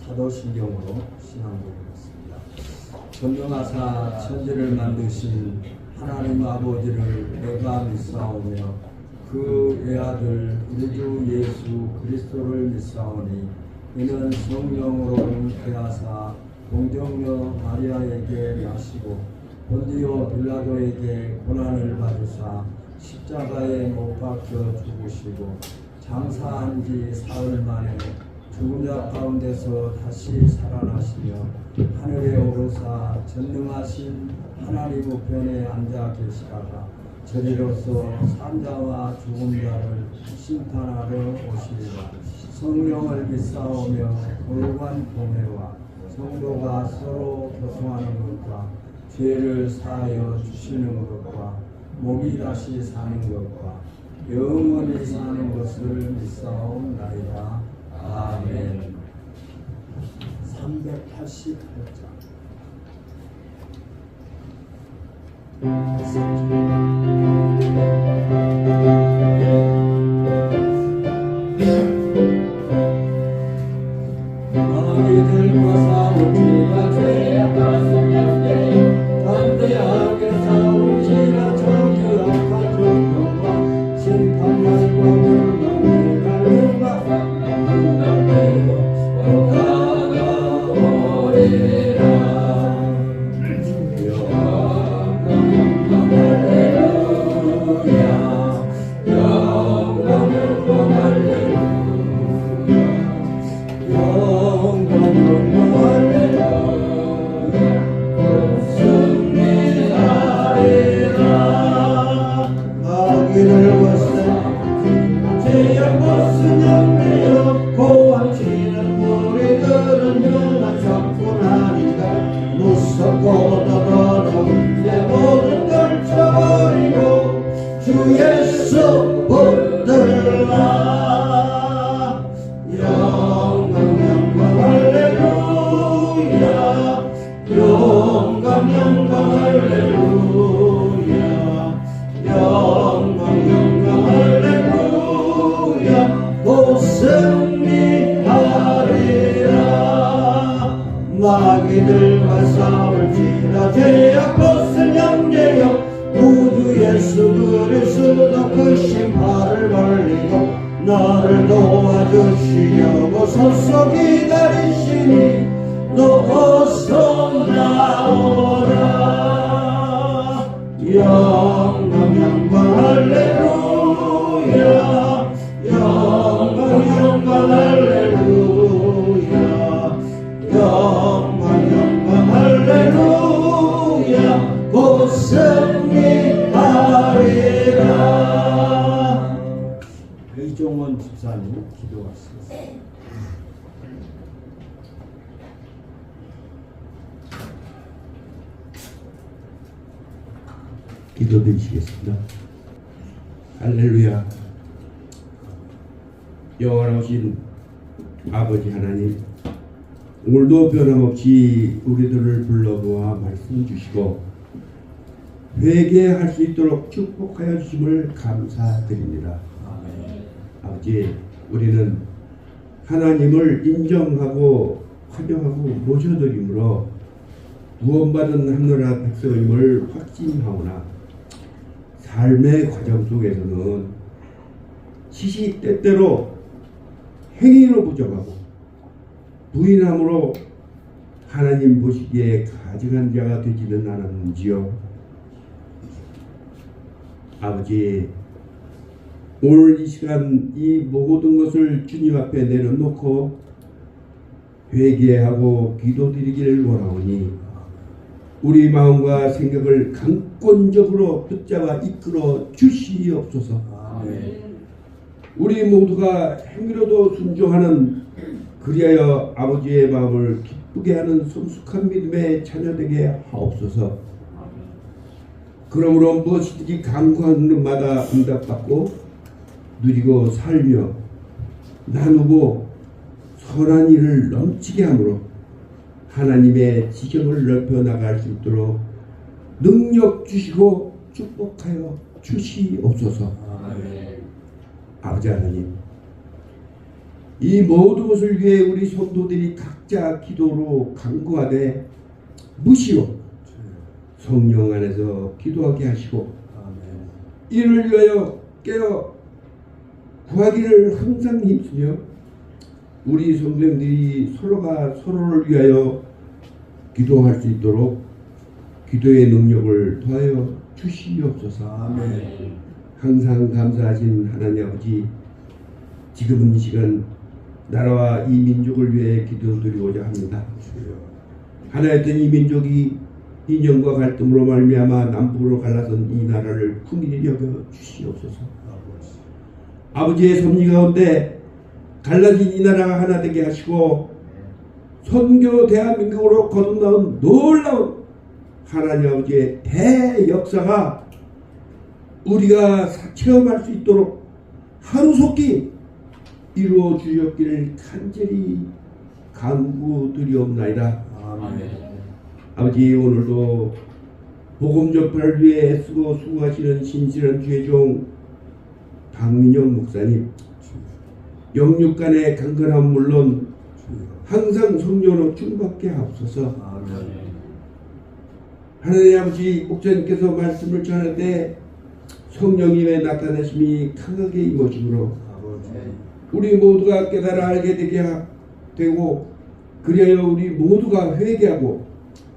사도신경으로 신앙고백했습니다. 전능하사 천지를 만드신 하나님 아버지를 내가 믿사오며 그 외아들 우리 주 예수 그리스도를 믿사오니 이는 성령으로 잉태하사 동정녀 마리아에게 나시고 본디오 빌라도에게 고난을 받으사 십자가에 못 박혀 죽으시고 장사한 지 사흘 만에 죽은 자 가운데서 다시 살아나시며 하늘에 오르사 전능하신 하나님 우편에 앉아 계시다가 저리로서 산자와 죽은 자를 심판하러 오시리라. 성령을 믿사오며 거룩한 공회와 성도가 서로 교통하는 것과 죄를 사하여 주시는 것과 몸이 다시 사는 것과 영원히 사는 것을 믿사옵나이다. 아멘. 388장 너희들과 싸울지라 죄악하였으며 담대하게 싸울지라 정결한 정령과 심판날과 멸망의 날과 마귀들과 싸울지라 죄악 벗을 영예여 구주 예수 그리스도 그 심판을 벌리고 나를 도와주시려고 서서 기다리시니 너 어서 나오라. 영광 할렐루야 영광 할렐루야 영광 할렐루야 곧 승리하리라. 이종원 집사님 기도하시겠습니다. 기도드리시겠습니다. 할렐루야. 영원하신 아버지 하나님, 오늘도 변함없이 우리들을 불러보아 말씀 주시고 회개할 수 있도록 축복하여 주심을 감사드립니다. 아버지, 우리는 하나님을 인정하고 환영하고 모셔드림으로 구원받은 하늘나라 백성임을 확신하오나 삶의 과정 속에서는 시시때때로 행위로 부정하고 부인함으로 하나님 보시기에 가증한 자가 되지는 않았는지요. 아버지, 오늘 이 시간 이 모든 것을 주님 앞에 내려놓고 회개하고 기도드리기를 원하오니 우리 마음과 생각을 강권적으로 붙잡아 이끌어 주시옵소서. 우리 모두가 행위로도 순종하는, 그리하여 아버지의 마음을 기쁘게 하는 성숙한 믿음의 자녀되게 하옵소서. 그러므로 무엇이든지 간구하는 마다 응답받고 누리고 살며 나누고 선한 일을 넘치게 함으로 하나님의 지경을 넓혀 나갈 수 있도록 능력 주시고 축복하여 주시옵소서. 아버지 하나님, 이 모든 것을 위해 우리 성도들이 각자 기도로 간구하되 무시로 성령 안에서 기도하게 하시고 아멘. 이를 위하여 깨어 구하기를 항상 힘쓰며 우리 성도들이 서로가 서로를 위하여 기도할 수 있도록 기도의 능력을 더하여 주시옵소서. 아멘. 항상 감사하신 하나님 아버지, 지금은 이 시간 나라와 이 민족을 위해 기도드리고자 합니다. 주여. 하나였던 이 민족이 이념과 갈등으로 말미암아 남북으로 갈라선 이 나라를 긍휼히 여겨 주시옵소서. 아버지. 아버지의 섭리 가운데 갈라진 이 나라가 하나 되게 하시고 선교 대한민국으로 거듭나온 놀라운 하나님 아버지의 대역사가 우리가 체험할 수 있도록 하루속히 이루어 주셨기를 간절히 간구드리옵나이다. 아멘. 아버지, 오늘도 복음 전파를 위해 애쓰고 수고하시는 신실한 주의 종 박민영 목사님, 영육간의 강건함 물론 주여. 항상 성령으로 충만케 하옵소서. 아멘. 하나님 아버지, 목사님께서 말씀을 전할 성령님의 나타나심이 강하게 임하심으로 아버지. 우리 모두가 깨달아 알게 되게 되고 그리하여 우리 모두가 회개하고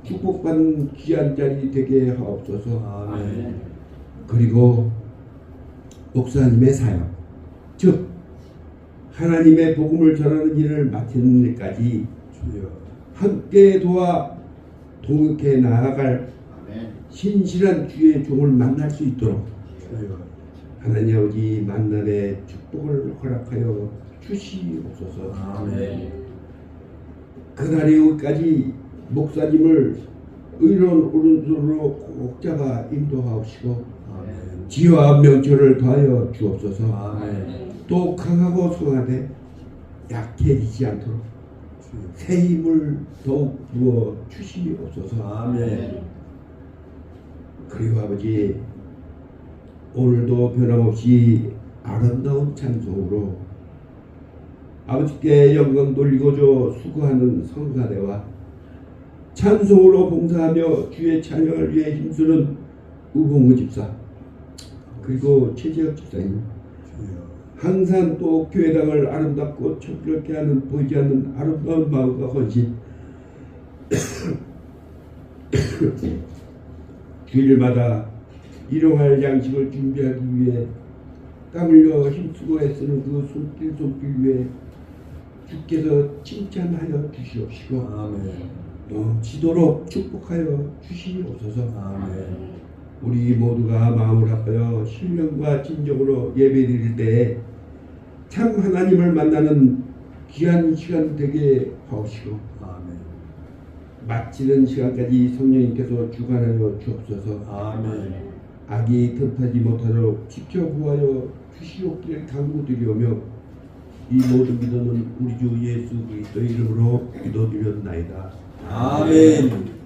축복받는 귀한 자리 되게 하옵소서. 아멘. 그리고 목사님의 사역, 즉 하나님의 복음을 전하는 일을 마치는 일까지 주여. 함께 도와 동역해 나아갈 신실한 주의 종을 만날 수 있도록 주여. 하나님 아버지 만남의 축복을 허락하여 주시옵소서. 아멘. 그날이 오기까지 목사님을 의로운 오른손으로 꼭 잡아 인도하옵시고 아멘. 지혜와 명철을 더하여 주옵소서. 아멘. 또 강하고 성하되 약해지지 않도록 주여. 새 힘을 더욱 부어 주시옵소서. 아멘. 그리고 아버지, 오늘도 변함없이 아름다운 찬송으로 아버지께 영광 돌리고자 수고하는 성가대와 찬송으로 봉사하며 주의 찬양을 위해 힘쓰는 우봉우 집사, 그리고 최재혁 집사님, 주여. 항상 또 교회당을 아름답고 척스럽게 하는 보이지 않는 아름다운 마음과 헌신, 주일마다 일용할 양식을 준비하기 위해 땀 흘려 힘쓰고 애쓰는 그 손길 위에 주께서 칭찬하여 주시옵시고 아멘. 넘치도록 축복하여 주시옵소서. 아멘. 우리 모두가 마음을 합하여 신령과 진정으로 예배드릴 때에 참 하나님을 만나는 귀한 시간 되게 하옵시고 아멘. 마치는 시간까지 성령님께서 주관하여 주옵소서. 아멘. 악이 틈타지 못하도록 지켜보아여 주시옵기를 간구드리오며 이 모든 기도는 우리 주 예수 그리스도의 이름으로 기도드렸나이다. 아멘.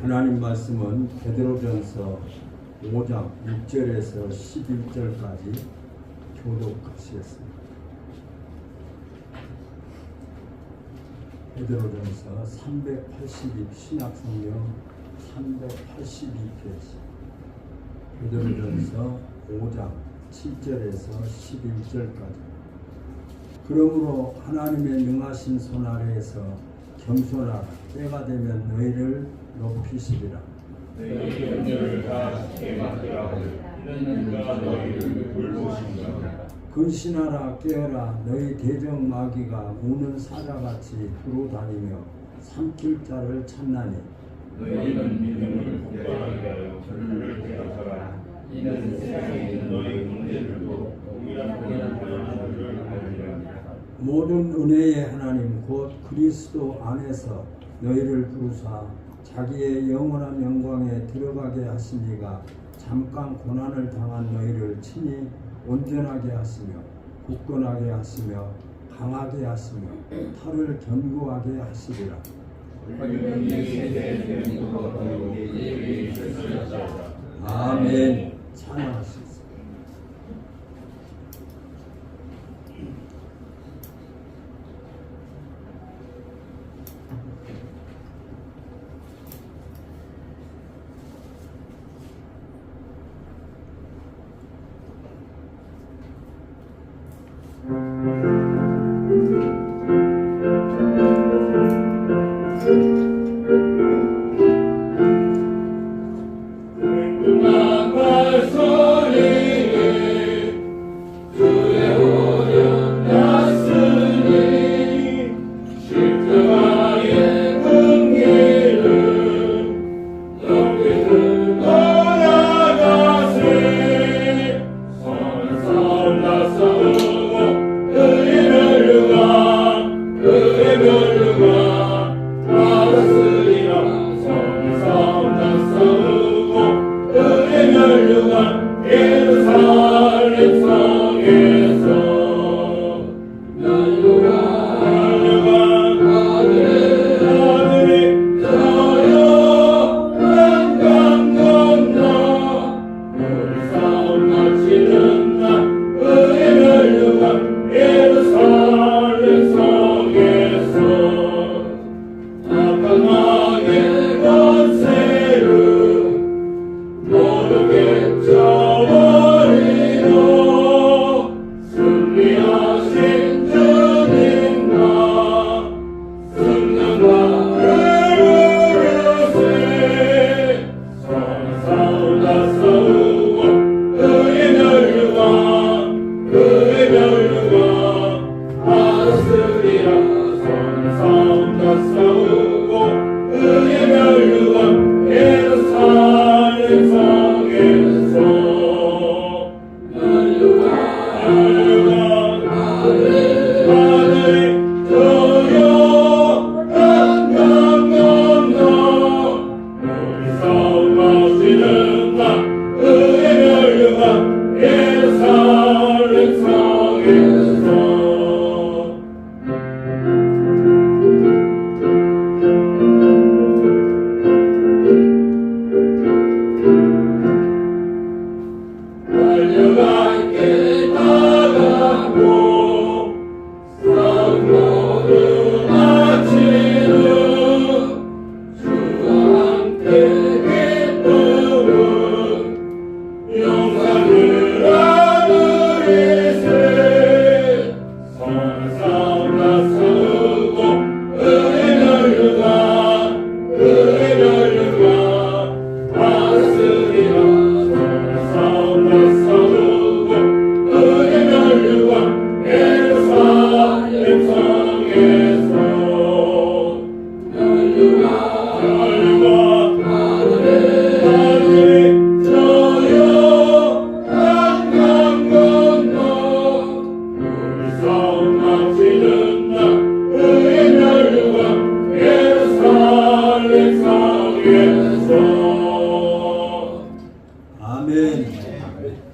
하나님 말씀은 베드로전서 5장 6절에서 11절까지 교독하시겠습니다. 베드로전서 382 신약성경 382페이지 베드로전서 5장 7절에서 11절까지. 그러므로 하나님의 능하신 손 아래에서 겸손하라. 때가 되면 너희를 높이시리라. 너희 염려를 다 주께 맡으라고 이는 누가 너희를 돌보신가. 근신하라 깨어라. 너희 대적 마귀가 우는 사자같이 두루다니며 삼킬 자를 찾나니 너희는 믿음을 복되하게 하여 전율을 대하라. 이는 세상에 있는 너희 형제들도 동일한 고난을 당하는 줄을 알리라. 모든 은혜의 하나님 곧 그리스도 안에서 너희를 부르사 자기의 영원한 영광에 들어가게 하시니가 잠깐 고난을 당한 너희를 친히 온전하게 하시며 굳건하게 하시며 강하게 하시며 탈을 견고하게 하시리라. 아멘. 찬양하시겠습니다.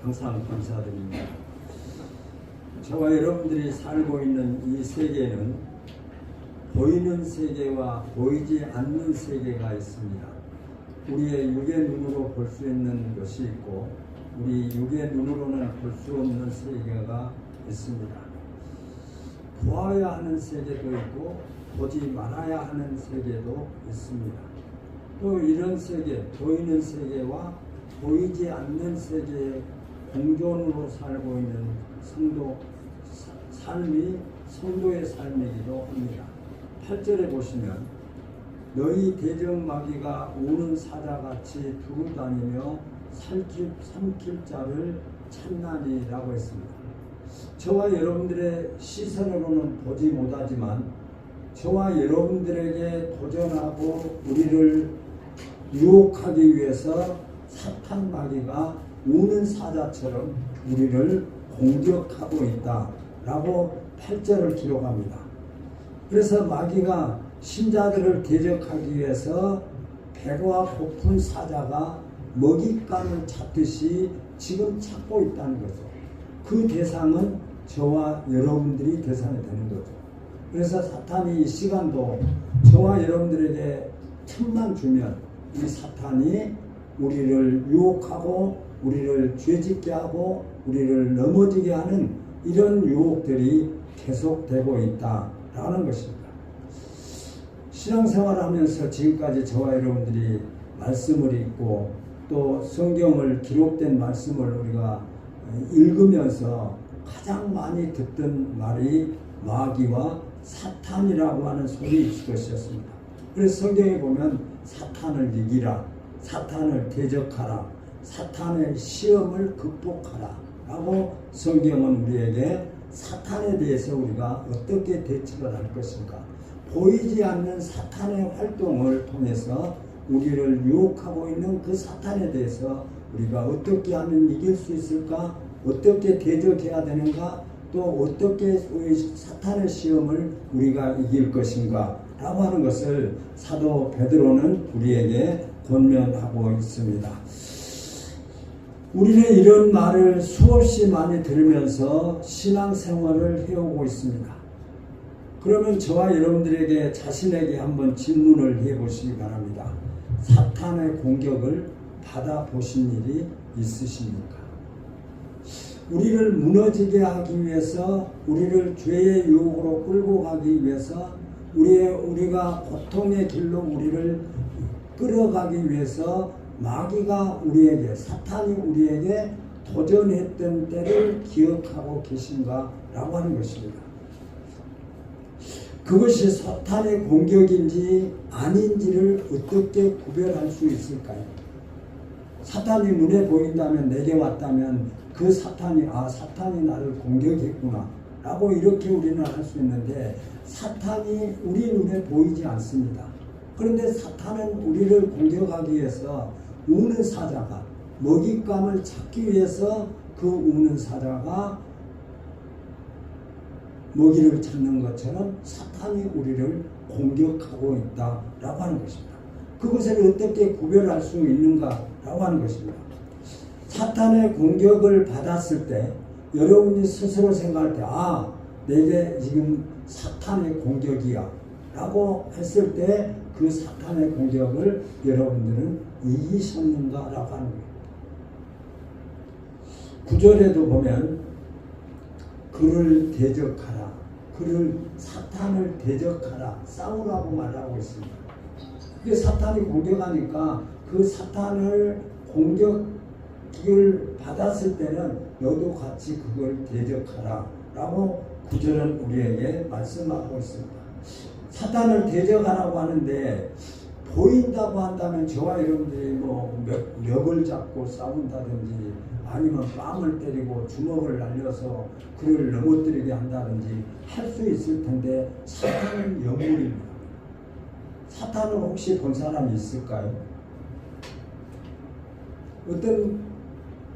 항상 감사드립니다. 저와 여러분들이 살고 있는 이 세계는 보이는 세계와 보이지 않는 세계가 있습니다. 우리의 육의 눈으로 볼 수 있는 것이 있고 우리 육의 눈으로는 볼 수 없는 세계가 있습니다. 보아야 하는 세계도 있고 보지 말아야 하는 세계도 있습니다. 또 이런 세계, 보이는 세계와 보이지 않는 세계의 공존으로 살고 있는 삶이 성도의 삶이기도 합니다. 8절에 보시면 너희 대적마귀가 우는 사자같이 두루다니며 삼킬 자를 찾나니라고 했습니다. 저와 여러분들의 시선으로는 보지 못하지만 저와 여러분들에게 도전하고 우리를 유혹하기 위해서 사탄 마귀가 우는 사자처럼 우리를 공격하고 있다라고 8절을 기록합니다. 그래서 마귀가 신자들을 대적하기 위해서 배가 고픈 사자가 먹잇감을 찾듯이 지금 찾고 있다는 거죠. 그 대상은 저와 여러분들이 대상이 되는 거죠. 그래서 사탄이 이 시간도 저와 여러분들에게 틈만 주면 이 사탄이 우리를 유혹하고 우리를 죄짓게 하고 우리를 넘어지게 하는 이런 유혹들이 계속되고 있다라는 것입니다. 신앙생활을 하면서 지금까지 저와 여러분들이 말씀을 읽고 또 성경을 기록된 말씀을 우리가 읽으면서 가장 많이 듣던 말이 마귀와 사탄이라고 하는 소리일 것이었습니다. 그래서 성경에 보면 사탄을 이기라, 사탄을 대적하라, 사탄의 시험을 극복하라 라고 성경은 우리에게 사탄에 대해서 우리가 어떻게 대처를 할 것인가, 보이지 않는 사탄의 활동을 통해서 우리를 유혹하고 있는 그 사탄에 대해서 우리가 어떻게 하면 이길 수 있을까, 어떻게 대적해야 되는가, 또 어떻게 사탄의 시험을 우리가 이길 것인가 라고 하는 것을 사도 베드로는 우리에게 권면하고 있습니다. 우리는 이런 말을 수없이 많이 들으면서 신앙생활을 해오고 있습니다. 그러면 저와 여러분들에게 자신에게 한번 질문을 해보시기 바랍니다. 사탄의 공격을 받아보신 일이 있으십니까? 우리를 무너지게 하기 위해서, 우리를 죄의 유혹으로 끌고 가기 위해서, 우리가 고통의 길로 우리를 끌어가기 위해서 마귀가 우리에게, 사탄이 우리에게 도전했던 때를 기억하고 계신가 라고 하는 것입니다. 그것이 사탄의 공격인지 아닌지를 어떻게 구별할 수 있을까요? 사탄이 눈에 보인다면, 내게 왔다면 그 사탄이 사탄이 나를 공격했구나 라고 이렇게 우리는 할 수 있는데, 사탄이 우리 눈에 보이지 않습니다. 그런데 사탄은 우리를 공격하기 위해서 우는 사자가, 먹잇감을 찾기 위해서 그 우는 사자가 먹이를 찾는 것처럼 사탄이 우리를 공격하고 있다라고 하는 것입니다. 그것을 어떻게 구별할 수 있는가라고 하는 것입니다. 사탄의 공격을 받았을 때 여러분이 스스로 생각할 때 내게 지금 사탄의 공격이야 라고 했을 때 그 사탄의 공격을 여러분들은 이기셨는가라고 하는 거예요. 9절에도 보면 그를 대적하라, 그를, 사탄을 대적하라, 싸우라고 말하고 있습니다. 그게 사탄이 공격하니까 그 사탄을 공격을 받았을 때는 너도 같이 그걸 대적하라 라고 9절은 우리에게 말씀하고 있습니다. 사탄을 대적하라고 하는데, 보인다고 한다면 저와 여러분들이 멱을 잡고 싸운다든지 아니면 뺨을 때리고 주먹을 날려서 그를 넘어뜨리게 한다든지 할 수 있을 텐데, 사탄은 영물입니다. 사탄을 혹시 본 사람이 있을까요? 어떤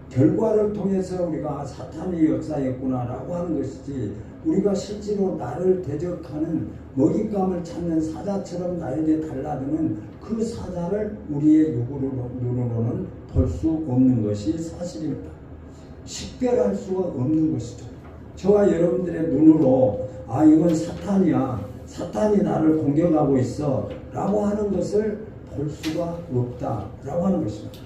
결과를 통해서 우리가 사탄이 역사했구나라고 하는 것이지, 우리가 실제로 나를 대적하는 먹잇감을 찾는 사자처럼 나에게 달라드는 그 사자를 우리의 눈으로는 볼 수 없는 것이 사실입니다. 식별할 수가 없는 것이죠. 저와 여러분들의 눈으로 이건 사탄이야, 사탄이 나를 공격하고 있어 라고 하는 것을 볼 수가 없다라고 하는 것입니다.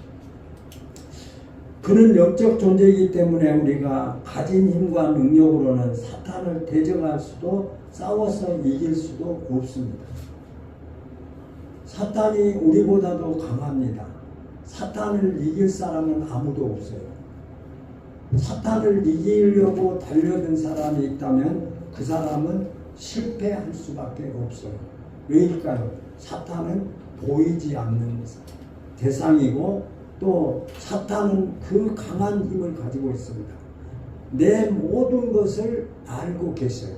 그는 영적 존재이기 때문에 우리가 가진 힘과 능력으로는 사탄을 대적할 수도, 싸워서 이길 수도 없습니다. 사탄이 우리보다도 강합니다. 사탄을 이길 사람은 아무도 없어요. 사탄을 이기려고 달려든 사람이 있다면 그 사람은 실패할 수밖에 없어요. 왜일까요? 사탄은 보이지 않는 대상이고, 또 사탄은 그 강한 힘을 가지고 있습니다. 내 모든 것을 알고 계셔요.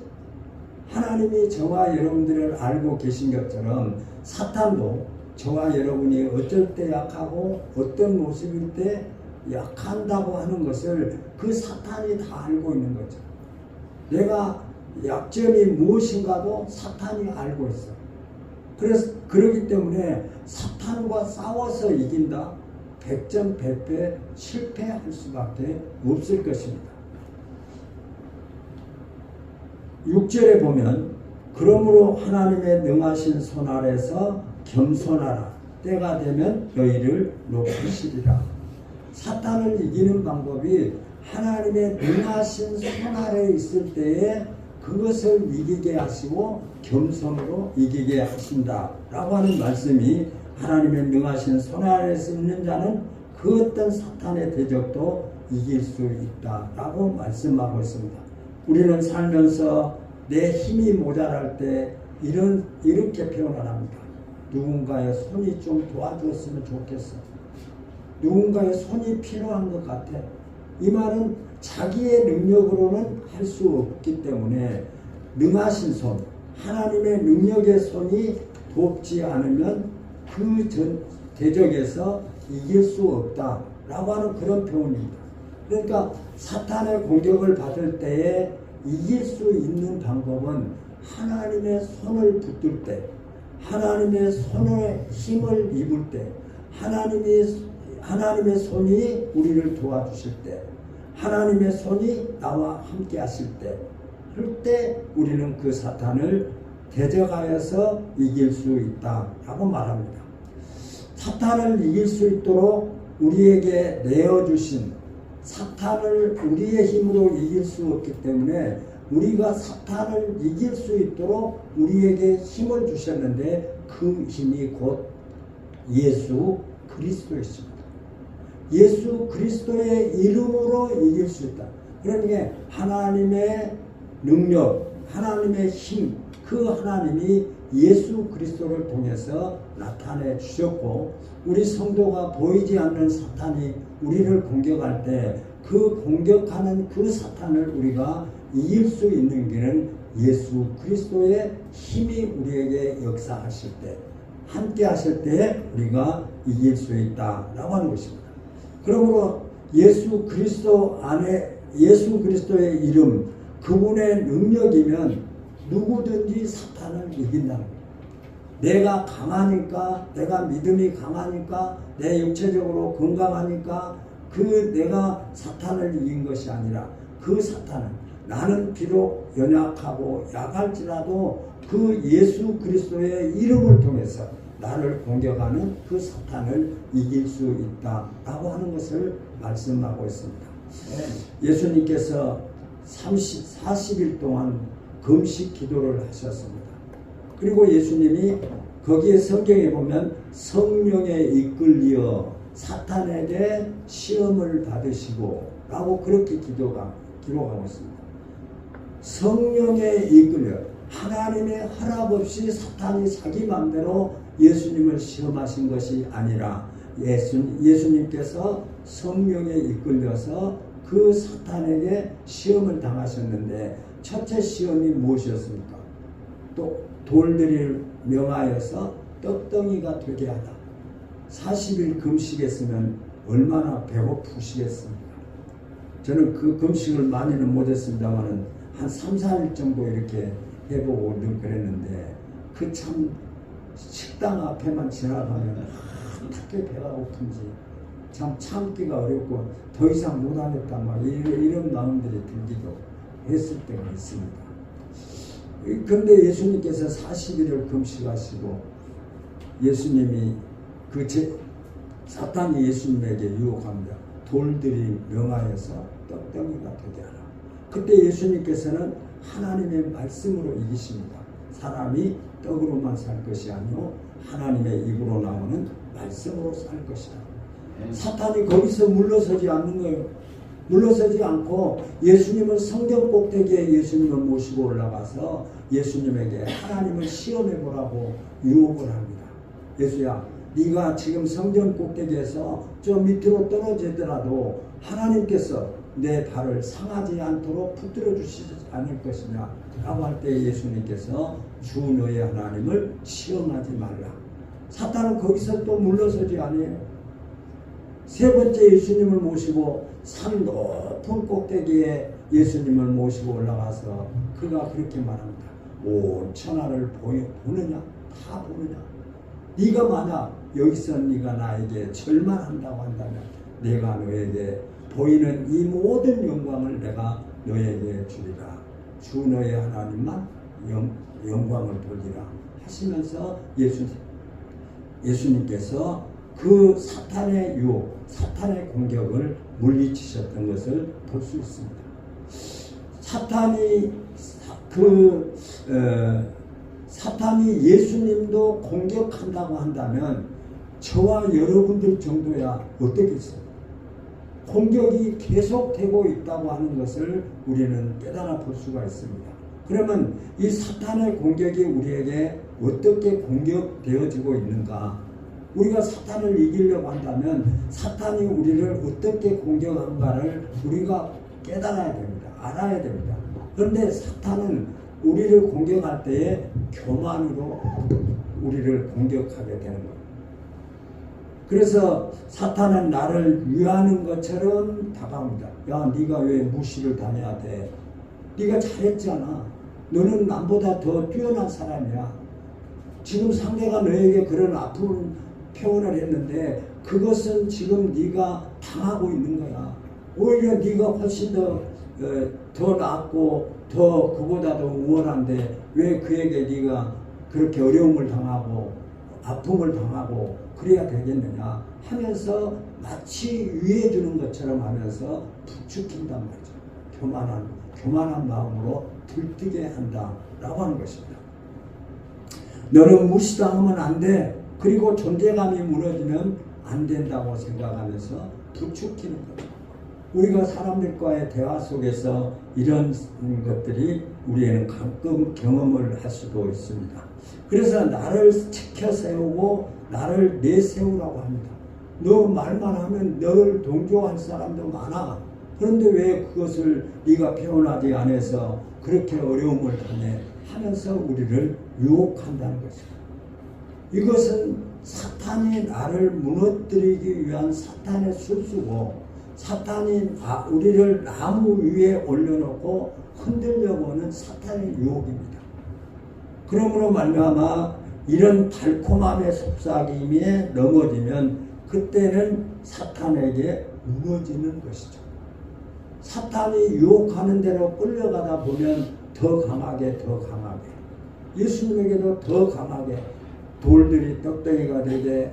하나님이 저와 여러분들을 알고 계신 것처럼 사탄도 저와 여러분이 어쩔 때 약하고 어떤 모습일 때 약한다고 하는 것을 그 사탄이 다 알고 있는 거죠. 내가 약점이 무엇인가도 사탄이 알고 있어. 그래서 그러기 때문에 사탄과 싸워서 이긴다? 100점 100배 실패할 수밖에 없을 것입니다. 6절에 보면 그러므로 하나님의 능하신 손 아래서 겸손하라. 때가 되면 너희를 높이시리라. 사탄을 이기는 방법이 하나님의 능하신 손 아래에 있을 때에 그것을 이기게 하시고 겸손으로 이기게 하신다 라고 하는 말씀이 하나님의 능하신 손 아래에서 있는 자는 그 어떤 사탄의 대적도 이길 수 있다 라고 말씀하고 있습니다. 우리는 살면서 내 힘이 모자랄 때 이렇게 표현을 합니다. 누군가의 손이 좀 도와주었으면 좋겠어. 누군가의 손이 필요한 것 같아. 이 말은 자기의 능력으로는 할 수 없기 때문에 능하신 손, 하나님의 능력의 손이 돕지 않으면 그 대적에서 이길 수 없다라고 하는 그런 표현입니다. 그러니까 사탄의 공격을 받을 때에 이길 수 있는 방법은 하나님의 손을 붙들 때, 하나님의 손에 힘을 입을 때, 하나님의 손이 우리를 도와주실 때, 하나님의 손이 나와 함께 하실 때, 그럴 때 우리는 그 사탄을 대적하여서 이길 수 있다라고 말합니다. 사탄을 이길 수 있도록 우리에게 내어주신 사탄을 우리의 힘으로 이길 수 없기 때문에 우리가 사탄을 이길 수 있도록 우리에게 힘을 주셨는데 그 힘이 곧 예수 그리스도였습니다. 예수 그리스도의 이름으로 이길 수 있다. 그러니까 하나님의 능력, 하나님의 힘, 그 하나님이 예수 그리스도를 통해서 나타내 주셨고 우리 성도가 보이지 않는 사탄이 우리를 공격할 때 그 공격하는 그 사탄을 우리가 이길 수 있는 길은 예수 그리스도의 힘이 우리에게 역사하실 때 함께 하실 때 우리가 이길 수 있다라고 하는 것입니다. 그러므로 예수 그리스도 안에 예수 그리스도의 이름 그분의 능력이면 누구든지 사탄을 이긴다는 거예요. 내가 강하니까 내가 믿음이 강하니까 내 육체적으로 건강하니까 내가 사탄을 이긴 것이 아니라 그 사탄은 나는 비록 연약하고 약할지라도 그 예수 그리스도의 이름을 통해서 나를 공격하는 그 사탄을 이길 수 있다라고 하는 것을 말씀하고 있습니다. 예수님께서 40일 동안 금식 기도를 하셨습니다. 그리고 예수님이 거기에 성경에 보면 성령에 이끌리어 사탄에게 시험을 받으시고 라고 그렇게 기록하고 있습니다. 성령에 이끌려 하나님의 허락 없이 사탄이 자기 마음대로 예수님을 시험하신 것이 아니라 예수님께서 성령에 이끌려서 그 사탄에게 시험을 당하셨는데 첫째 시험이 무엇이었습니까? 또 돌들을 명하여서 떡덩이가 되게 하다. 40일 금식했으면 얼마나 배고프시겠습니까? 저는 그 금식을 많이는 못했습니다만 한 3, 4일 정도 이렇게 해보고 늘 그랬는데 그 참 식당 앞에만 지나가면 어떻게 배가 고픈지 참 참기가 어렵고 더 이상 못하겠다 막 이런 마음들이 들기도 했을 때가 있습니다. 그런데 예수님께서 40일을 금식하시고 예수님이 사탄이 예수님에게 유혹합니다. 돌들이 명하여서 떡덩이가 되게 하라. 그때 예수님께서는 하나님의 말씀으로 이기십니다. 사람이 떡으로만 살 것이 아니요 하나님의 입으로 나오는 말씀으로 살 것이다. 사탄이 거기서 물러서지 않는 거예요. 물러서지 않고 예수님은 성전 꼭대기에 예수님을 모시고 올라가서 예수님에게 하나님을 시험해 보라고 유혹을 합니다. 예수야, 네가 지금 성전 꼭대기에서 좀 밑으로 떨어지더라도 하나님께서 내 발을 상하지 않도록 붙들어 주시지 않을 것이냐 라고 할 때 예수님께서 주 너의 하나님을 시험하지 말라. 사탄은 거기서 또 물러서지 아니에요. 세 번째 예수님을 모시고 산 높은 꼭대기에 예수님을 모시고 올라가서 그가 그렇게 말합니다. 온 천하를 보느냐? 다 보느냐? 네가 만약 여기서 네가 나에게 절망한다고 한다면 내가 너에게 보이는 이 모든 영광을 내가 너에게 주리라. 주 너의 하나님만 영광을 돌리라 하시면서 예수님께서 그 사탄의 유혹, 사탄의 공격을 물리치셨던 것을 볼 수 있습니다. 사탄이 예수님도 공격한다고 한다면 저와 여러분들 정도야 어떻겠어요? 공격이 계속되고 있다고 하는 것을 우리는 깨달아 볼 수가 있습니다. 그러면 이 사탄의 공격이 우리에게 어떻게 공격되어지고 있는가? 우리가 사탄을 이기려고 한다면 사탄이 우리를 어떻게 공격한가를 우리가 깨달아야 됩니다. 알아야 됩니다. 그런데 사탄은 우리를 공격할 때에 교만으로 우리를 공격하게 되는 겁니다. 그래서 사탄은 나를 위하는 것처럼 다가옵니다. 야, 네가 왜 무시를 당해야 돼? 네가 잘했잖아. 너는 남보다 더 뛰어난 사람이야. 지금 상대가 너에게 그런 아픈 표현을 했는데 그것은 지금 네가 당하고 있는 거야. 오히려 네가 훨씬 더 낫고 더 그보다도 우월한데 왜 그에게 네가 그렇게 어려움을 당하고 아픔을 당하고 그래야 되겠느냐 하면서 마치 위해 주는 것처럼 하면서 부추긴단 말이죠. 교만한 마음으로 들뜨게 한다라고 하는 것입니다. 너는 무시당하면 안 돼. 그리고 존재감이 무너지면 안 된다고 생각하면서 부추기는 거예요. 우리가 사람들과의 대화 속에서 이런 것들이 우리에는 가끔 경험을 할 수도 있습니다. 그래서 나를 지켜 세우고 나를 내세우라고 합니다. 너 말만 하면 너를 동조할 사람도 많아. 그런데 왜 그것을 네가 표현하지 않아서 그렇게 어려움을 당해 하면서 우리를 유혹한다는 것입니다. 이것은 사탄이 나를 무너뜨리기 위한 사탄의 술수고 사탄이 우리를 나무 위에 올려놓고 흔들려고 하는 사탄의 유혹입니다. 그러므로 말미암아 이런 달콤함의 속삭임에 넘어지면 그때는 사탄에게 무너지는 것이죠. 사탄이 유혹하는 대로 끌려가다 보면 더 강하게 예수님에게도 더 강하게 돌들이 떡덩이가 되게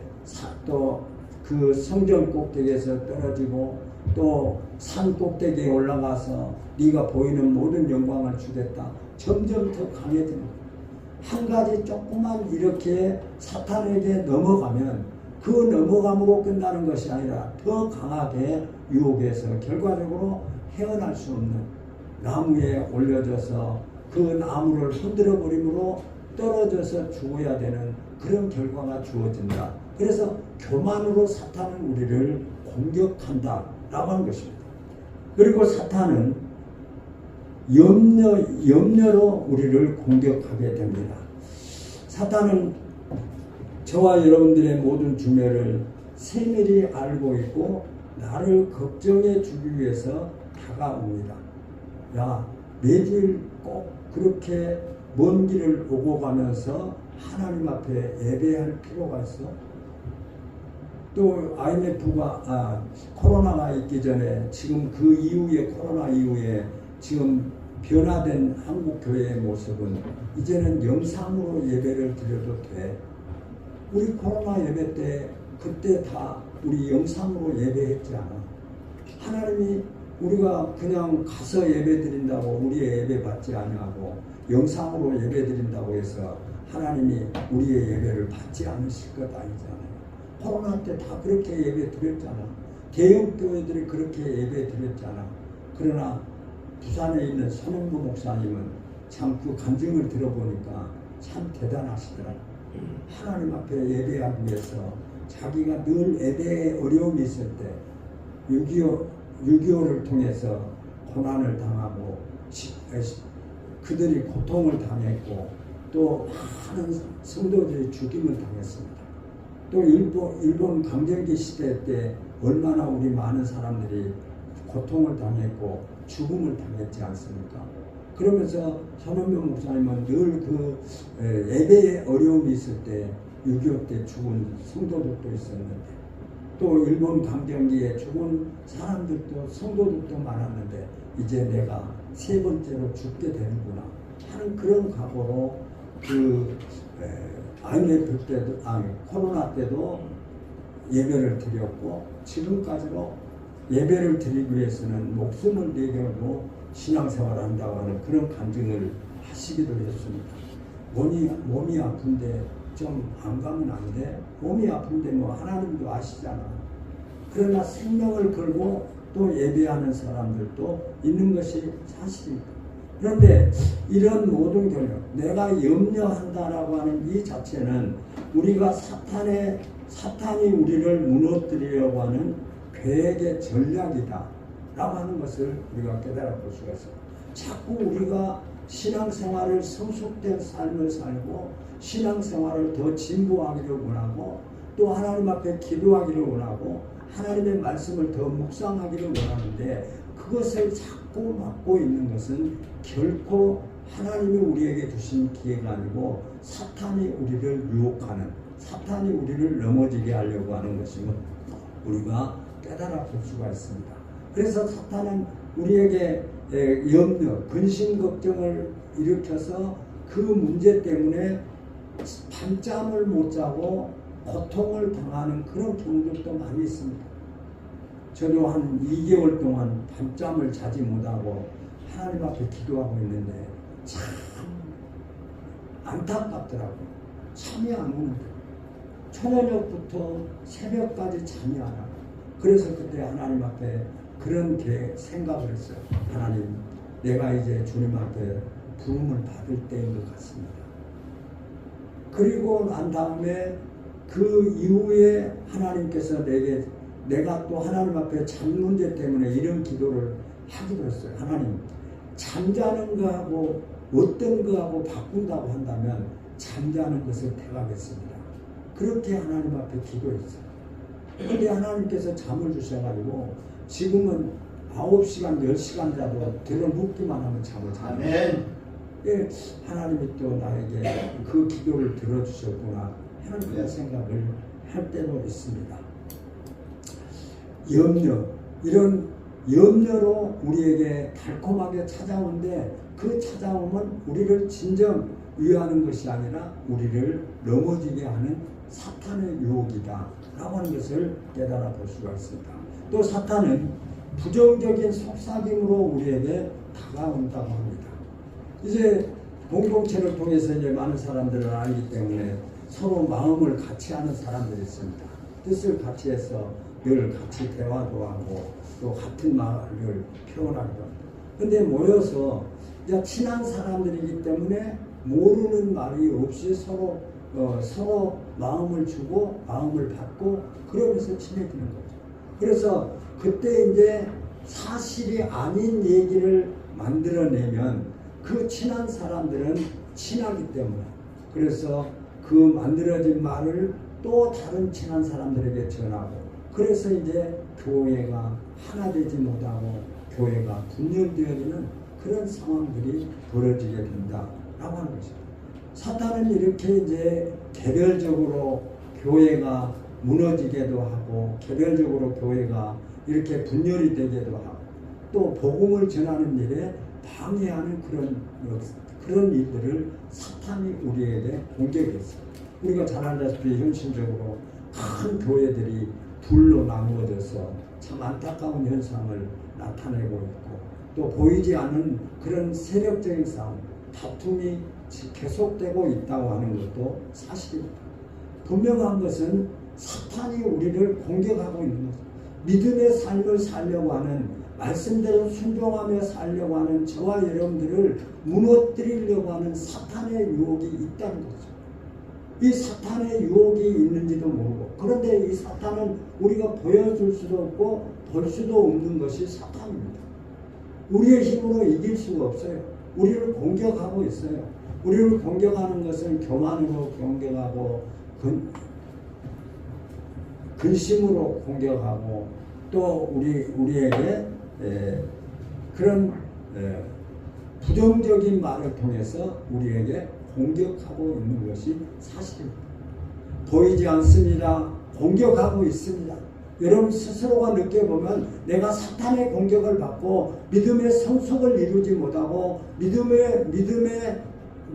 또 그 성전 꼭대기에서 떨어지고 또 산 꼭대기에 올라가서 네가 보이는 모든 영광을 주겠다. 점점 더 강해지는 거예요. 한 가지 조금만 이렇게 사탄에게 넘어가면 그 넘어감으로 끝나는 것이 아니라 더 강하게 유혹해서 결과적으로 헤어날 수 없는 나무에 올려져서 그 나무를 흔들어 버림으로 떨어져서 죽어야 되는 그런 결과가 주어진다. 그래서 교만으로 사탄은 우리를 공격한다라고 하는 것입니다. 그리고 사탄은 염려로 우리를 공격하게 됩니다. 사탄은 저와 여러분들의 모든 주매를 세밀히 알고 있고 나를 걱정해 주기 위해서 다가옵니다. 야, 매주일 꼭 그렇게 먼 길을 오고 가면서 하나님 앞에 예배할 필요가 있어? 또 IMF가 코로나가 있기 전에 지금 그 이후에 코로나 이후에 지금 변화된 한국교회의 모습은 이제는 영상으로 예배를 드려도 돼. 우리 코로나 예배 때 그때 다 우리 영상으로 예배했지 않아. 하나님이 우리가 그냥 가서 예배 드린다고 우리의 예배 받지 아니하고 영상으로 예배 드린다고 해서 하나님이 우리의 예배를 받지 않으실 것 아니잖아요. 코로나 때 다 그렇게 예배 드렸잖아. 대형 교회들이 그렇게 예배 드렸잖아. 그러나 부산에 있는 손영구 목사님은 참 그 간증을 들어보니까 참 대단하시더라. 하나님 앞에 예배하기 위해서 자기가 늘 예배에 어려움이 있을 때 6.25를 통해서 고난을 당하고 그들이 고통을 당했고 또 많은 성도들이 죽임을 당했습니다. 또 일본 강점기 시대 때 얼마나 우리 많은 사람들이 고통을 당했고 죽음을 당했지 않습니까? 그러면서 손원명 목사님은 늘 그 예배에 어려움이 있을 때 6.25 때 죽은 성도들도 있었는데 또 일본 강점기에 죽은 사람들도 성도들도 많았는데 이제 내가 세 번째로 죽게 되는구나 하는 그런 각오로 그 IMF 때도 코로나 때도 예배를 드렸고 지금까지도 예배를 드리기 위해서는 목숨을 내걸고 신앙생활을 한다고 하는 그런 간증을 하시기도 했습니다. 몸이 아픈데 좀 안 가면 안 돼? 몸이 아픈데 뭐 하나님도 아시잖아. 그러나 생명을 걸고 또 예배하는 사람들도 있는 것이 사실입니다. 그런데 이런 모든 경우 내가 염려한다라고 하는 이 자체는 우리가 사탄이 우리를 무너뜨리려고 하는 계획의 전략이다 라고 하는 것을 우리가 깨달아 볼 수가 있어요. 자꾸 우리가 신앙생활을 성숙된 삶을 살고 신앙생활을 더 진보하기를 원하고 또 하나님 앞에 기도하기를 원하고 하나님의 말씀을 더 묵상하기를 원하는데 그것을 자꾸 막고 있는 것은 결코 하나님이 우리에게 주신 기회가 아니고 사탄이 우리를 유혹하는 사탄이 우리를 넘어지게 하려고 하는 것임을 우리가 깨달아 볼 수가 있습니다. 그래서 사탄은 우리에게 염려, 근심, 걱정을 일으켜서 그 문제 때문에 밤잠을 못 자고 고통을 당하는 그런 경우들도 많이 있습니다. 저도 한 2개월 동안 밤잠을 자지 못하고 하나님 앞에 기도하고 있는데 참 안타깝더라고요. 잠이 안 오는데 초저녁부터 새벽까지 잠이 안 와요. 그래서 그때 하나님 앞에 그런 생각을 했어요. 하나님, 내가 이제 주님 앞에 부름을 받을 때인 것 같습니다. 그리고 난 다음에 그 이후에 하나님께서 내가 또 하나님 앞에 잠 문제 때문에 이런 기도를 하기도 했어요. 하나님, 잠자는 거하고 어떤 거하고 바꾼다고 한다면 잠자는 것을 택하겠습니다. 그렇게 하나님 앞에 기도했어요. 그런데 하나님께서 잠을 주셔가지고 지금은 9시간, 10시간 자도 들어눕기만 하면 잠을 자요. 아멘. 예, 하나님이 또 나에게 그 기도를 들어주셨구나 하는 그런 생각을 할 때도 있습니다. 염려, 이런 염려로 우리에게 달콤하게 찾아오는데 그 찾아오면 우리를 진정 위하는 것이 아니라 우리를 넘어지게 하는 사탄의 유혹이다 라고 하는 것을 깨달아 볼 수가 있습니다. 또 사탄은 부정적인 속삭임으로 우리에게 다가온다고 합니다. 이제 공동체를 통해서 이제 많은 사람들을 알기 때문에 서로 마음을 같이 하는 사람들이 있습니다. 뜻을 같이 해서 늘 같이 대화도 하고 또 같은 말을 표현하기도 합니다. 근데 모여서 이제 친한 사람들이기 때문에 모르는 말이 없이 서로 마음을 주고 마음을 받고 그러면서 친해지는 거죠. 그래서 그때 이제 사실이 아닌 얘기를 만들어내면 그 친한 사람들은 친하기 때문에 그래서 그 만들어진 말을 또 다른 친한 사람들에게 전하고 그래서 이제 교회가 하나 되지 못하고 교회가 분열되어지는 그런 상황들이 벌어지게 된다라고 하는 것입니다. 사탄은 이렇게 이제 개별적으로 교회가 무너지게도 하고 개별적으로 교회가 이렇게 분열이 되게도 하고 또 복음을 전하는 일에 방해하는 그런 일들을 사탄이 우리에게 공격했어요. 우리가 잘 알다시피 현실적으로 큰 교회들이 둘로 나누어져서 참 안타까운 현상을 나타내고 있고 또 보이지 않는 그런 세력적인 싸움, 다툼이 계속되고 있다고 하는 것도 사실입니다. 분명한 것은 사탄이 우리를 공격하고 있는 것입니다. 믿음의 삶을 살려고 하는 말씀대로 순종하며 살려고 하는 저와 여러분들을 무너뜨리려고 하는 사탄의 유혹이 있다는 거죠. 이 사탄의 유혹이 있는지도 모르고 그런데 이 사탄은 우리가 보여줄 수도 없고 볼 수도 없는 것이 사탄입니다. 우리의 힘으로 이길 수가 없어요. 우리를 공격하고 있어요. 우리를 공격하는 것은 교만으로 공격하고 근심으로 공격하고 또 우리에게 그런 부정적인 말을 통해서 우리에게 공격하고 있는 것이 사실입니다. 보이지 않습니다. 공격하고 있습니다. 여러분 스스로가 느껴보면 내가 사탄의 공격을 받고 믿음의 성숙을 이루지 못하고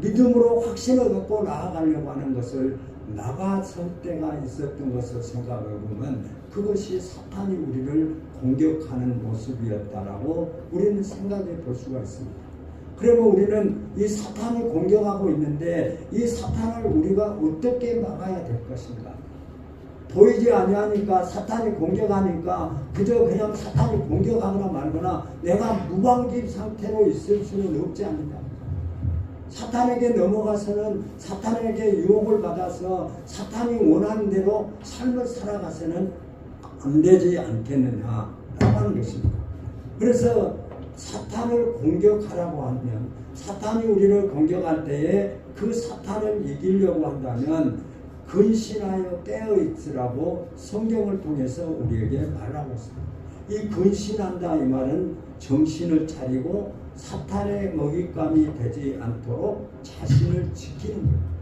믿음으로 확신을 갖고 나아가려고 하는 것을 나가설 때가 있었던 것을 생각해 보면 그것이 사탄이 우리를 공격하는 모습이었다라고 우리는 생각해 볼 수가 있습니다. 그러면 우리는 이 사탄이 공격하고 있는데 이 사탄을 우리가 어떻게 막아야 될 것인가? 보이지 아니하니까 사탄이 공격하니까 그저 그냥 사탄이 공격하거나 말거나 내가 무방비 상태로 있을 수는 없지 않느냐. 사탄에게 넘어가서는 사탄에게 유혹을 받아서 사탄이 원하는 대로 삶을 살아가서는 안 되지 않겠느냐라고 하는 것입니다. 그래서 사탄을 공격하라고 하면 사탄이 우리를 공격할 때에 그 사탄을 이기려고 한다면 근신하여 깨어있으라고 성경을 통해서 우리에게 말하고 있습니다. 이 근신한다 이 말은 정신을 차리고 사탄의 먹잇감이 되지 않도록 자신을 지키는 거예요.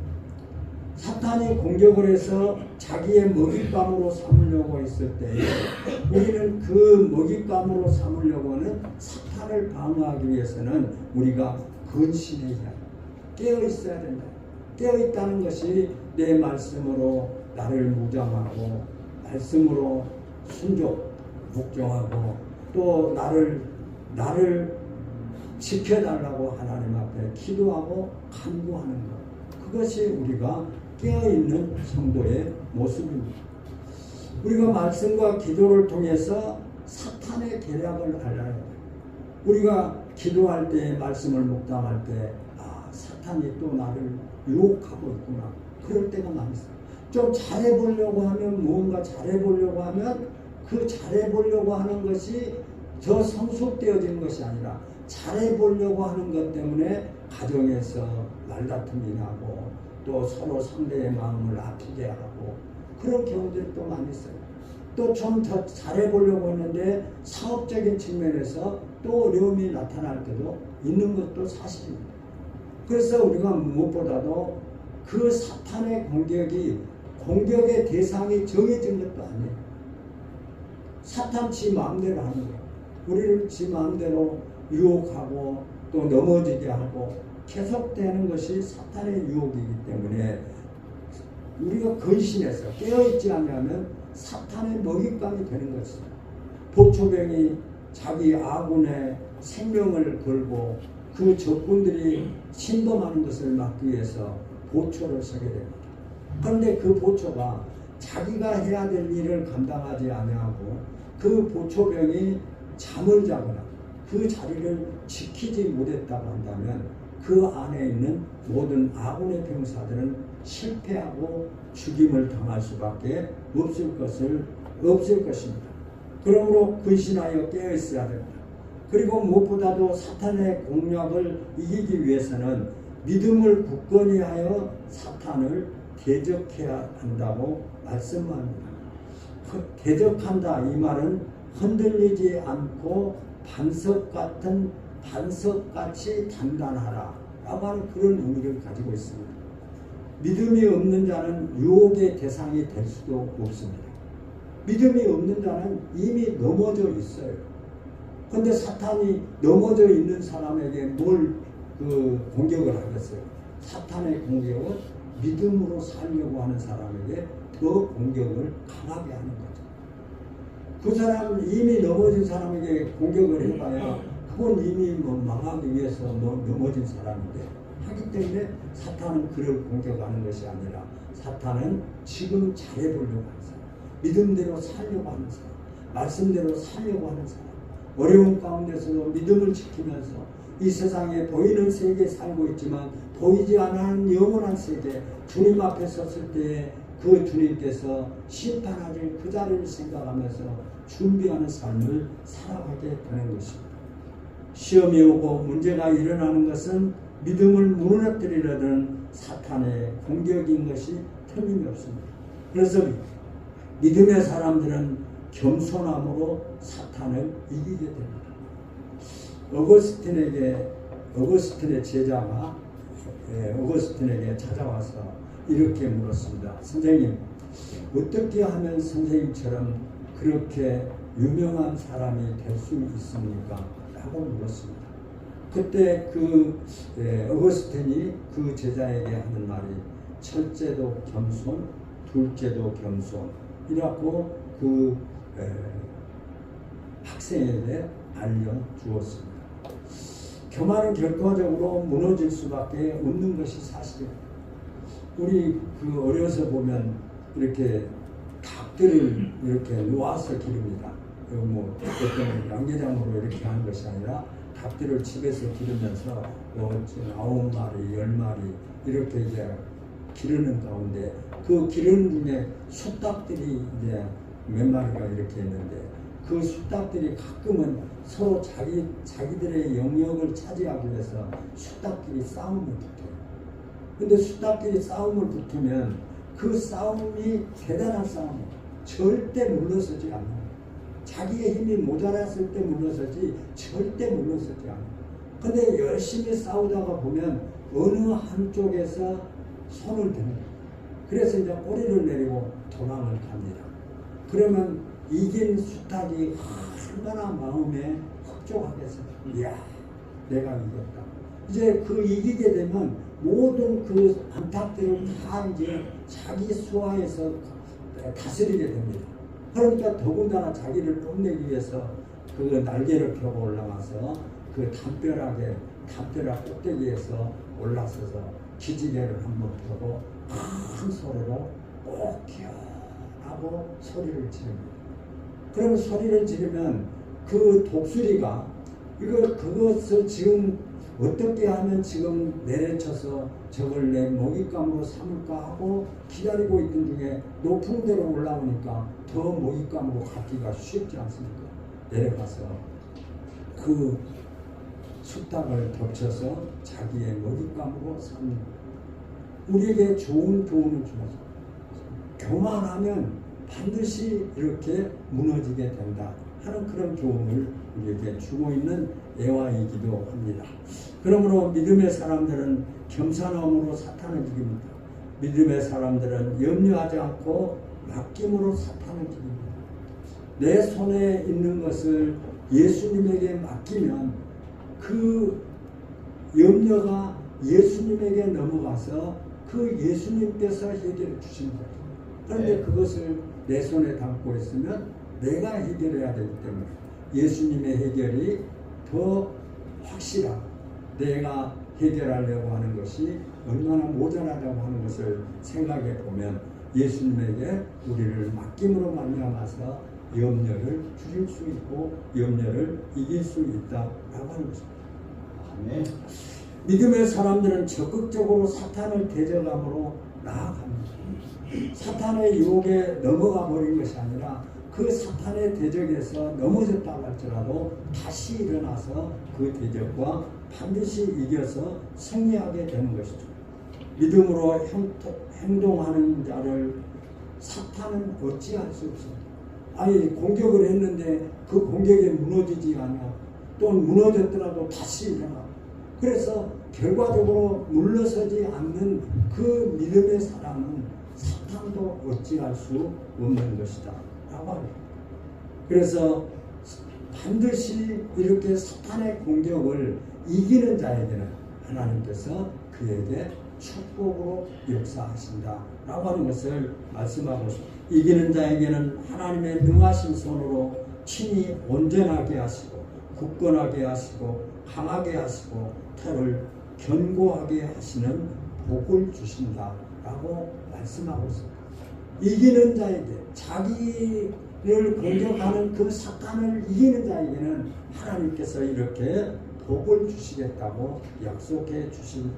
사탄이 공격을 해서 자기의 먹잇감으로 삼으려고 했을 때 우리는 그 먹잇감으로 삼으려고 하는 사탄을 방어하기 위해서는 우리가 근신해야 해요. 깨어있어야 된다. 깨어있다는 것이 내 말씀으로 나를 무장하고 말씀으로 순종, 묵종하고 또 나를 지켜달라고 하나님 앞에 기도하고 간구하는 것. 그것이 우리가 깨어있는 성도의 모습입니다. 우리가 말씀과 기도를 통해서 사탄의 계략을 알아야 해요. 우리가 기도할 때 말씀을 묵상할 때 사탄이 또 나를 유혹하고 있구나. 그럴 때가 많이 있어요. 좀 잘해보려고 하면 무언가 잘해보려고 하면 그 잘해보려고 하는 것이 더 성숙되어진 것이 아니라 잘해보려고 하는 것 때문에 가정에서 말다툼이 나고 또 서로 상대의 마음을 아프게 하고 그런 경우들이 또 많이 있어요. 또 좀 더 잘해보려고 했는데 사업적인 측면에서 또 어려움이 나타날 때도 있는 것도 사실입니다. 그래서 우리가 무엇보다도 그 사탄의 공격의 대상이 정해진 것도 아니에요. 사탄 지 마음대로 하는 거예요. 우리를 지 마음대로 유혹하고 또 넘어지게 하고 계속되는 것이 사탄의 유혹이기 때문에 우리가 근신해서 깨어있지 않으면 사탄의 먹잇감이 되는 것입니다. 보초병이 자기 아군의 생명을 걸고 그 적군들이 침범하는 것을 막기 위해서 보초를 서게 됩니다. 그런데 그 보초가 자기가 해야 될 일을 감당하지 아니하고 그 보초병이 잠을 자거나 그 자리를 지키지 못했다고 한다면 그 안에 있는 모든 아군의 병사들은 실패하고 죽임을 당할 수밖에 없을 것입니다. 그러므로 근신하여 깨어있어야 됩니다. 그리고 무엇보다도 사탄의 공략을 이기기 위해서는 믿음을 굳건히 하여 사탄을 대적해야 한다고 말씀합니다. 대적한다 이 말은 흔들리지 않고 반석같이 단단하라 라고 하는 그런 의미를 가지고 있습니다. 믿음이 없는 자는 유혹의 대상이 될 수도 없습니다. 믿음이 없는 자는 이미 넘어져 있어요. 그런데 사탄이 넘어져 있는 사람에게 뭘 공격을 하겠어요? 사탄의 공격은 믿음으로 살려고 하는 사람에게 더 공격을 강하게 하는 거죠. 그 사람 이미 넘어진 사람에게 공격을 해봐야 그건 이미 망하기 위해서 넘어진 사람인데 하기 때문에 사탄은 그를 공격하는 것이 아니라 사탄은 지금 잘해보려고 하는 사람, 믿음대로 살려고 하는 사람, 말씀대로 살려고 하는 사람, 어려운 가운데서도 믿음을 지키면서 이 세상에 보이는 세계에 살고 있지만 보이지 않는 영원한 세계 주님 앞에 섰을 때에 그 주님께서 심판하실 그 자리를 생각하면서 준비하는 삶을 살아가게 되는 것입니다. 시험이 오고 문제가 일어나는 것은 믿음을 무너뜨리려는 사탄의 공격인 것이 틀림이 없습니다. 그래서 믿음의 사람들은 겸손함으로 사탄을 이기게 됩니다. 어거스틴의 제자가 어거스틴에게 찾아와서 이렇게 물었습니다. 선생님, 어떻게 하면 선생님처럼 그렇게 유명한 사람이 될 수 있습니까? 라고 물었습니다. 그때 어거스틴이 그 제자에게 하는 말이 첫째도 겸손, 둘째도 겸손 이라고 그 학생에게 알려주었습니다. 교만은 결과적으로 무너질 수밖에 없는 것이 사실입니다. 우리 어려서 보면 이렇게 닭들을 이렇게 놓아서 기릅니다. 어떤 양계장으로 이렇게 하는 것이 아니라 닭들을 집에서 기르면서 9마리, 10마리 이렇게 이제 기르는 가운데 그 기르는 중에 숫닭들이 이제 몇 마리가 이렇게 있는데 그 숫닭들이 가끔은 서로 자기들의 영역을 차지하기 위해서 숫닭끼리 싸움을 붙어요. 근데 숫닭끼리 싸움을 붙으면 그 싸움이 대단한 싸움이에요. 절대 물러서지 않아요. 자기의 힘이 모자랐을 때 물러서지 절대 물러서지 않아요. 근데 열심히 싸우다가 보면 어느 한쪽에서 손을 드는 거예요. 그래서 이제 꼬리를 내리고 도망을 갑니다. 그러면 이긴 숫닭이 얼마나 마음에 흡족하겠어요. 이야, 내가 이겼다. 이제 그 이기게 되면 모든 그 암탉들을 다 이제 자기 수하에서 다스리게 됩니다. 그러니까 더군다나 자기를 뽐내기 위해서 그 날개를 펴고 올라가서 그 담벼락 꼭대기에서 올라서서 기지개를 한번 펴고 큰 소리로 오켜 하고 소리를 지릅니다. 그러면 소리를 지르면 그 독수리가 그것을 지금 어떻게 하면 지금 내려쳐서 저걸 내 먹잇감으로 삼을까 하고 기다리고 있던 중에 높은 데로 올라오니까 더 먹잇감으로 갖기가 쉽지 않습니까? 내려가서 그 숫닭을 덮쳐서 자기의 먹잇감으로 삼는 우리에게 좋은 교훈을 주어서 교만하면 반드시 이렇게 무너지게 된다 하는 그런 교훈을 우리에게 주고 있는 예화이기도 합니다. 그러므로 믿음의 사람들은 겸손함으로 사탄을 이깁니다. 믿음의 사람들은 염려하지 않고 맡김으로 사탄을 이깁니다. 내 손에 있는 것을 예수님에게 맡기면 그 염려가 예수님에게 넘어가서 그 예수님께서 해결해 주십니다. 그런데 그것을 내 손에 담고 있으면 내가 해결해야 되기 때문에 예수님의 해결이 더 확실하고 내가 해결하려고 하는 것이 얼마나 모자라다고 하는 것을 생각해 보면 예수님에게 우리를 맡김으로 말미암아서 염려를 줄일 수 있고 염려를 이길 수 있다라고 하는 것입니다. 아멘. 믿음의 사람들은 적극적으로 사탄을 대적함으로 나아갑니다. 사탄의 유혹에 넘어가 버린 것이 아니라 그 사탄의 대적에서 넘어졌다고 할지라도 다시 일어나서 그 대적과 반드시 이겨서 승리하게 되는 것이죠. 믿음으로 행동하는 자를 사탄은 어찌할 수 없습니다. 아니 공격을 했는데 그 공격에 무너지지 않아. 또 무너졌더라도 다시 일어나. 그래서 결과적으로 물러서지 않는 그 믿음의 사람은 사탄도 어찌할 수 없는 것이다 라고 합니다. 그래서 반드시 이렇게 사탄의 공격을 이기는 자에게는 하나님께서 그에게 축복으로 역사하신다 라고 하는 것을 말씀하고 있습니다. 이기는 자에게는 하나님의 능하신 손으로 친히 온전하게 하시고 굳건하게 하시고 강하게 하시고 털을 견고하게 하시는 복을 주신다 라고 말씀하고 있습니다. 이기는 자에게 자기를 공격하는 그 사탄을 이기는 자에게는 하나님께서 이렇게 복을 주시겠다고 약속해 주신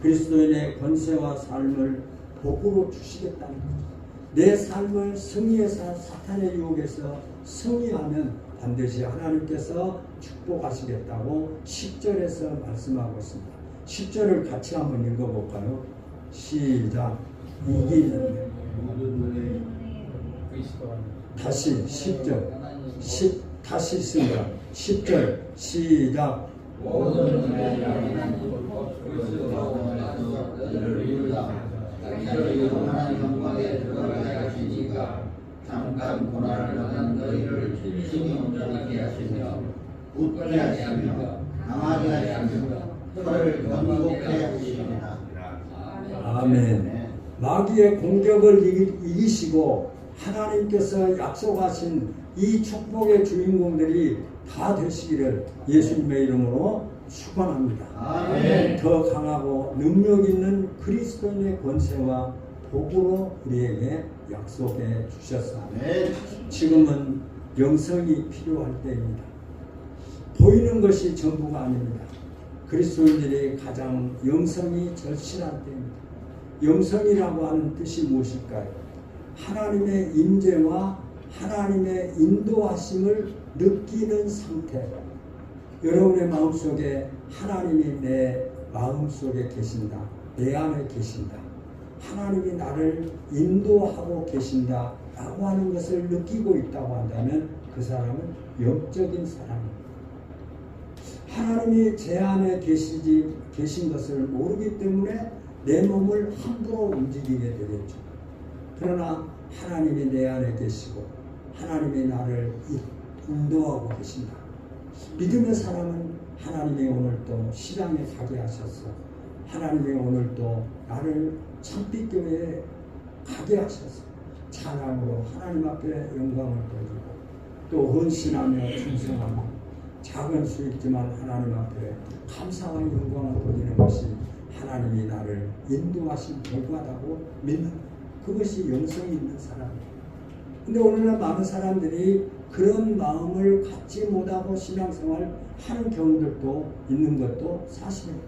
그리스도인의 권세와 삶을 복으로 주시겠다는 거죠. 내 삶을 승리해서 사탄의 유혹에서 승리하면 반드시 하나님께서 축복하시겠다고 10절에서 말씀하고 있습니다. 10절을 같이 한번 읽어볼까요? 시작. 이기는 다시 10절 다시 있습니다. 10절 시작. 모든 은혜를 향하는 불법 그리스도로 원하도 너를 이루다. 너희 영원한 영광에 들어가게 하시니까 잠깐 고난을 받은 너희를 힘이 온전하게 하시며 웃게 하시며 강하게 하시며 혀를 견고케 하시리라. 아멘. 마귀의 공격을 이기시고 하나님께서 약속하신 이 축복의 주인공들이 다 되시기를 예수님의 이름으로 축원합니다. 아멘. 더 강하고 능력 있는 그리스도인의 권세와 복으로 우리에게 약속해 주셨습니다. 아멘. 지금은 영성이 필요할 때입니다. 보이는 것이 전부가 아닙니다. 그리스도인들이 가장 영성이 절실한 때입니다. 영성이라고 하는 뜻이 무엇일까요? 하나님의 임재와 하나님의 인도하심을 느끼는 상태. 여러분의 마음속에 하나님이 내 마음속에 계신다. 내 안에 계신다. 하나님이 나를 인도하고 계신다 라고 하는 것을 느끼고 있다고 한다면 그 사람은 영적인 사람입니다. 하나님이 제 안에 계신 것을 모르기 때문에 내 몸을 함부로 움직이게 되겠죠. 그러나 하나님이 내 안에 계시고 하나님이 나를 인도하고 계신다. 믿음의 사람은 하나님이 오늘 또 시장에 가게 하셨어. 하나님이 오늘 또 나를 참빛교회에 가게 하셨어. 찬양으로 하나님 앞에 영광을 돌리고 또 헌신하며 충성하며 작은 수있지만 하나님 앞에 감사와 영광을 돌리는 것이 하나님이 나를 인도하신 결과라고 믿는 그것이 영성이 있는 사람이에요. 근데 오늘날 많은 사람들이 그런 마음을 갖지 못하고 신앙생활 하는 경우들도 있는 것도 사실입니다.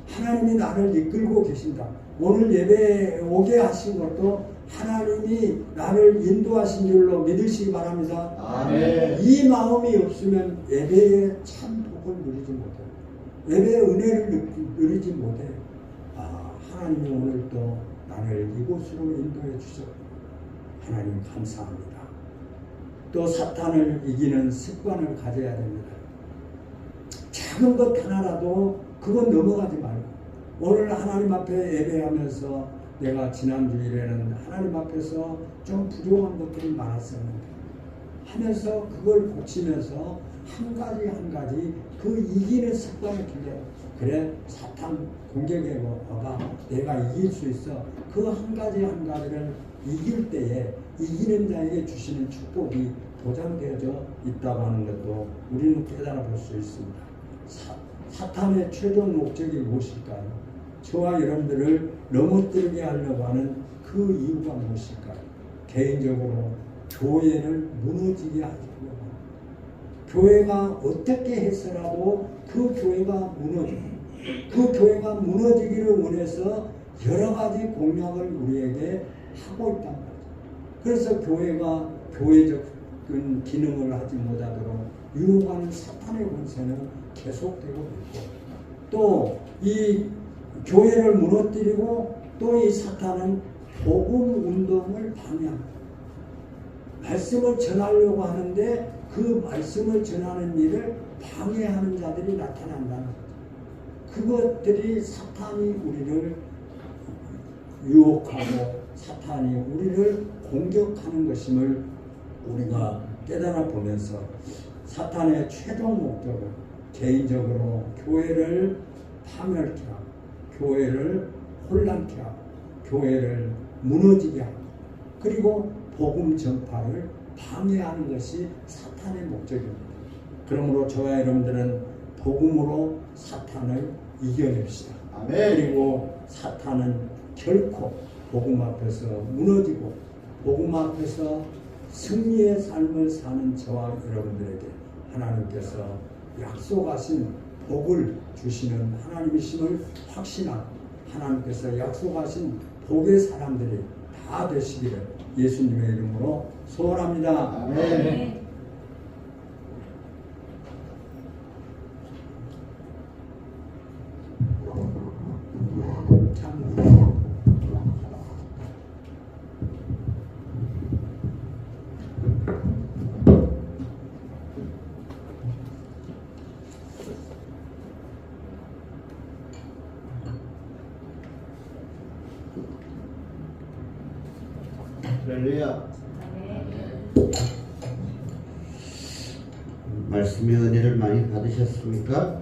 하나님이 나를 이끌고 계신다. 오늘 예배에 오게 하신 것도 하나님이 나를 인도하신 줄로 믿으시기 바랍니다. 아멘. 이 마음이 없으면 예배의 참 복을 누리지 못해요. 예배의 은혜를 누리지 못해요. 하나님이 오늘 또 나를 이곳으로 인도해 주셨고 하나님 감사합니다. 또 사탄을 이기는 습관을 가져야 됩니다. 작은 것 하나라도 그건 넘어가지 말고 오늘 하나님 앞에 예배하면서 내가 지난주일에는 하나님 앞에서 좀 부족한 것들이 많았었는데 하면서 그걸 고치면서 한 가지 그 이기는 습관을 길러요. 그래 사탄 공격에 와봐 내가 이길 수 있어. 그 한 가지를 이길 때에 이기는 자에게 주시는 축복이 보장되어져 있다고 하는 것도 우리는 깨달아 볼 수 있습니다. 사탄의 최종 목적이 무엇일까요? 저와 여러분들을 넘어뜨리게 하려고 하는 그 이유가 무엇일까요? 개인적으로 교회를 무너지게 하려고 합니다. 교회가 어떻게 해서라도 그 교회가 무너지기를 원해서 여러 가지 공약을 우리에게 하고 있단 말이죠. 그래서 교회가 교회적 기능을 하지 못하도록 유혹하는 사탄의 권세는 계속되고 있고 또 이 교회를 무너뜨리고 또 이 사탄은 복음 운동을 방해합니다. 말씀을 전하려고 하는데 그 말씀을 전하는 일을 방해하는 자들이 나타난다는 거죠. 그것들이 사탄이 우리를 유혹하고 사탄이 우리를 공격하는 것임을 우리가 깨달아 보면서 사탄의 최종 목적은 개인적으로 교회를 파멸케 하고 교회를 혼란케 하고 교회를 무너지게 하고 그리고 복음 전파를 방해하는 것이 사탄의 목적입니다. 그러므로 저와 여러분들은 복음으로 사탄을 이겨냅시다. 아멘. 그리고 사탄은 결코 복음 앞에서 무너지고 복음 앞에서 승리의 삶을 사는 저와 여러분들에게 하나님께서 약속하신 복을 주시는 하나님이심을 확신하고 하나님께서 약속하신 복의 사람들이 다 되시기를 예수님의 이름으로 소원합니다. 아멘. 할렐루야. 말씀의 은혜를 많이 받으셨습니까?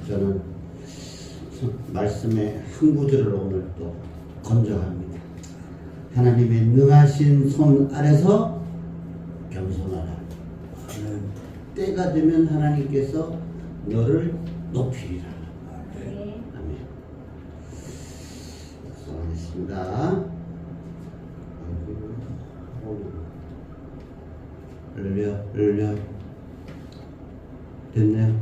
저는 말씀의 한 구절을 오늘 또 건져합니다. 하나님의 능하신 손 아래서 겸손하라. 때가 되면 하나님께서 너를 높이리라. 아멘. 수고하셨습니다. 할렐루야. 됐네요.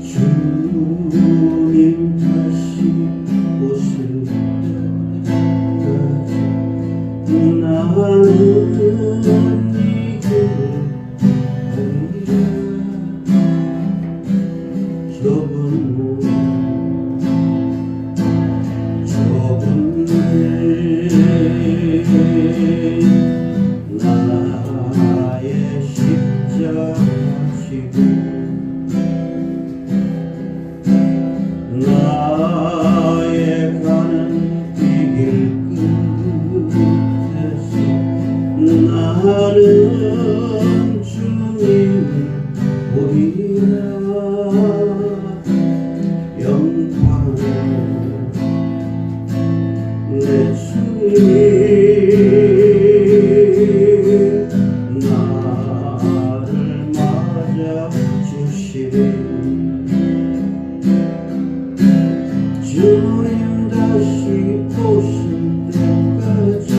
주님 다시 오실 때까지 나는 이 길을 가리라. 좁은 길 나의 십자가 지고 나의 가는 이 길 끝에서 나는 주님을 보리라. 영광을 내 주님이 나를 맞아 주시리. 주님 다시 오실 때까지